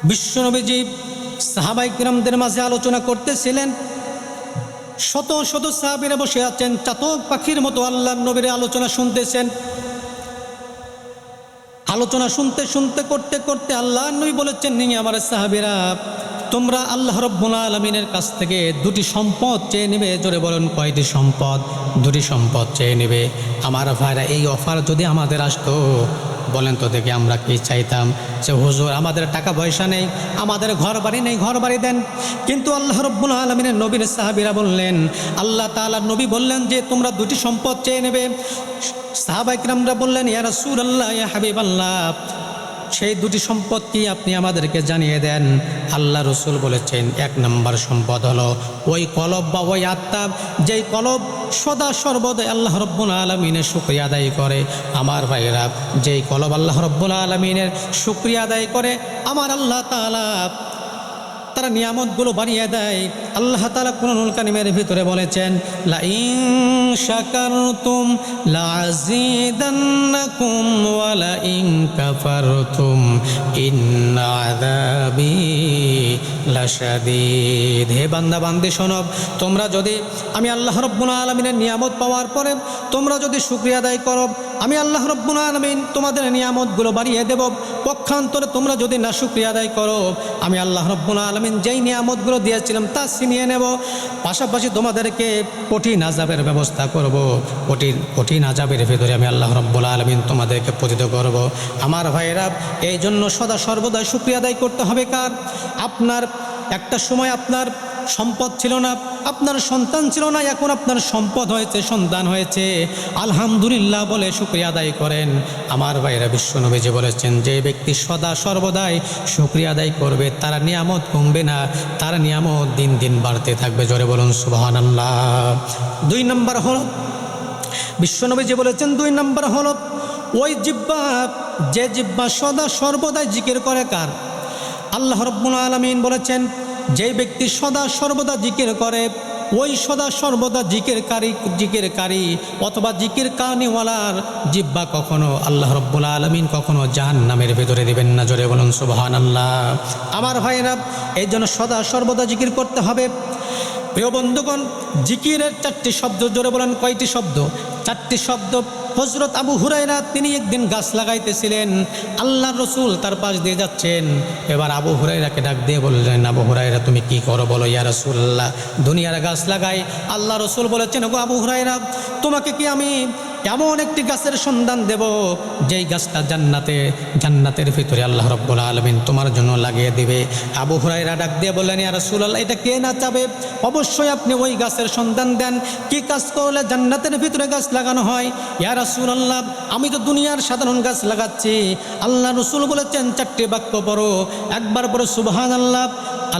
বিশ্বনবীজি সাহাবায়ে কিরামদের মাঝে আলোচনা করতেছিলেন। শত শত সাহাবীরা বসে আছেন, চাতক পাখির মতো আল্লাহর নবীর আলোচনা শুনতেছেন। আলোচনা শুনতে শুনতে করতে করতে আল্লাহর নবী বলেছেন, নিয়ে আমার সাহাবীরা, তোমরা আল্লাহ রাব্বুল আলামিনের কাছ থেকে দুটি সম্পদ চেয়ে নেবে। জোরে বলুন, কয়টি সম্পদ? দুটি সম্পদ চেয়ে নেবে। আমার ভাইরা, এই অফার যদি আমাদের আসতো, বলেন তো দেখি আমরা কি চাইতাম? যে হুজুর, আমাদের টাকা পয়সা নেই, আমাদের ঘর বাড়ি নেই, ঘর বাড়ি দেন। কিন্তু আল্লাহ রাব্বুল আলামিনের নবীর সাহাবীরা বললেন, আল্লাহ তাআলার নবী বললেন যে তোমরা দুটি সম্পদ চেয়ে নেবে। সাহাবায়ে কিরামরা বললেন, ইয়া রাসূলুল্লাহ, ইয়া হাবিবাল্লাহ, সেই দুটি সম্পদ কি আপনি আমাদেরকে জানিয়ে দেন। আল্লাহ রসুল বলেছেন, এক নম্বর সম্পদ হলো ওই কলব বা ওই আত্মা, যেই কলব সদা সর্বদাই আল্লাহ রাব্বুল আলামিনের শুকরিয়া আদায় করে। আমার ভাইরা, যেই কলব আল্লাহ রাব্বুল আলামিনের শুকরিয়া আদায় করে, আমার আল্লাহ তাআলা তারা নিয়ামতগুলো বাড়িয়ে দেয়। আল্লাহ তাআলা কুরআনুল কারীমের ভিতরে বলেছেন, লা ইন শাকারতুম লাযীদান্নাকুম ওয়া লা ইন কাফারতুম ইন্না আযাবি লাশাদীদ। হে বান্দা বান্দি শোনো, তোমরা যদি আমি আল্লাহ রাব্বুল আলামিনের নিয়ামত পাওয়ার পরে তোমরা যদি শুকরিয়া আদায় করো, আমি আল্লাহ রাব্বুল আলামিন তোমাদের নিয়ামতগুলো বাড়িয়ে দেব। পক্ষান্তরে তোমরা যদি না শুকরিয়া আদায় করো, আমি আল্লাহ রাব্বুল আলামিন যেই নিয়ামতগুলো দিয়েছিলাম তা ছিনিয়ে নেব। পাশাপাশি তোমাদেরকে কঠিন আযাবের ব্যবস্থা করব। কঠিন আযাবের ভিতরে আমি আল্লাহ রাব্বুল আলামিন তোমাদেরকে পতিত করব। আমার ভাইরা, এই জন্য সদা সর্বদা শুকরিয়া আদায় করতে হবে কার? আপনার একটা সময় আপনার সম্পদ ছিল না, আপনার সন্তান ছিল না, এখন আপনার সম্পদ হয়েছে, সন্তান হয়েছে, আলহামদুলিল্লাহ বলে শুকরিয়া আদায় করেন। আমার ভাইরা, বিশ্বনবীজি বলেছেন, যে ব্যক্তি সদা সর্বদাই শুকরিয়া আদায় করবে, তার নিয়ামত কমবে না, তার নিয়ামত দিন দিন বাড়তে থাকবে। জোরে বলুন সুবহানাল্লাহ। দুই নম্বর হলো, বিশ্বনবীজি বলেছেন, দুই নম্বর হলো ওই জিহ্বা, যে জিহ্বা সদা সর্বদাই জিকির করে কার? আল্লাহ রাব্বুল আলামিন বলেছেন, যে ব্যক্তি সদা সর্বদা জিকির করে, ওই সদা সর্বদা জিকিরকারী অথবা জিকির কারণীওয়ালার জিহ্বা কখনো আল্লাহ রাব্বুল আলামিন কখনো জাহান্নামের ভেতরে দিবেন না। জোরে বলুন সুবহানাল্লাহ। আমার ভাইরা, এই জন্য সদা সর্বদা জিকির করতে হবে। প্রিয় বন্ধুগণ, জিকিরের চারটি শব্দ। জোরে বলেন, কয়টি শব্দ? চারটি শব্দ। হযরত আবু হুরায়রা তিনি একদিন গাছ লাগাইতেছিলেন, আল্লাহর রসুল তার পাশ দিয়ে যাচ্ছেন। এবার আবু হুরায়রাকে ডাক দিয়ে বললেন, আবু হুরায়রা তুমি কি করো বলো? ইয়া রাসূলুল্লাহ, দুনিয়ার গাছ লাগাই। আল্লাহ রসুল বলেছেন, ওগো আবু হুরায়রা, তোমাকে কি আমি এমন একটি গাছের সন্ধান দেব যেই গাছটা জান্নাতের ভিতরে আল্লাহ রাব্বুল আলামিন তোমার জন্য লাগিয়ে দিবে। আবু হুরায়রা ডাক দিয়ে বললেন, ইয়া রাসূলুল্লাহ, এটা কে না চাবে? অবশ্যই আপনি ওই গাছের সন্ধান দেন। কি কাজ করলে জান্নাতের ভিতরে গাছ লাগানো হয়? ইয়া রাসূলুল্লাহ, আমি তো দুনিয়ার সাধারণ গাছ লাগাচ্ছি। আল্লাহ রসুল বলেছেন, চারটি বাক্য পড়ো। একবার পড়ো সুবহানাল্লাহ,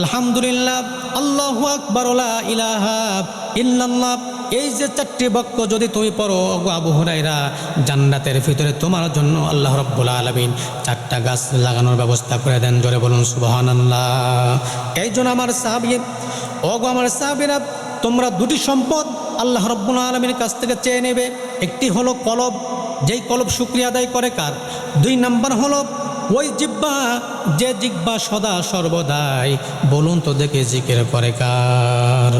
আলহামদুলিল্লাহ, আল্লাহু আকবার, লা ইলাহা ইল্লাল্লাহ। এই যে চারটি বাক্য যদি তুমি পড়ো, আবু হুরায়রা, জান্নাতের ভিতরে তোমার জন্য আল্লাহ রাব্বুল আলামিন চারটা গাছ লাগানোর ব্যবস্থা করে দেন। জোরে বলুন সুবহানাল্লাহ। এই জন্য আমার সাহাবীরা, তোমরা দুটি সম্পদ আল্লাহ রাব্বুল আলামিনের কাছ থেকে চেয়ে নেবে। একটি হলো কলব, যেই কলব শুকরিয়া আদায় করে কার? দুই নাম্বার হলো ওই জিহ্বা, যে জিহ্বা সদা সর্বদাই, বলুন তো দেখে জিকির করে কার?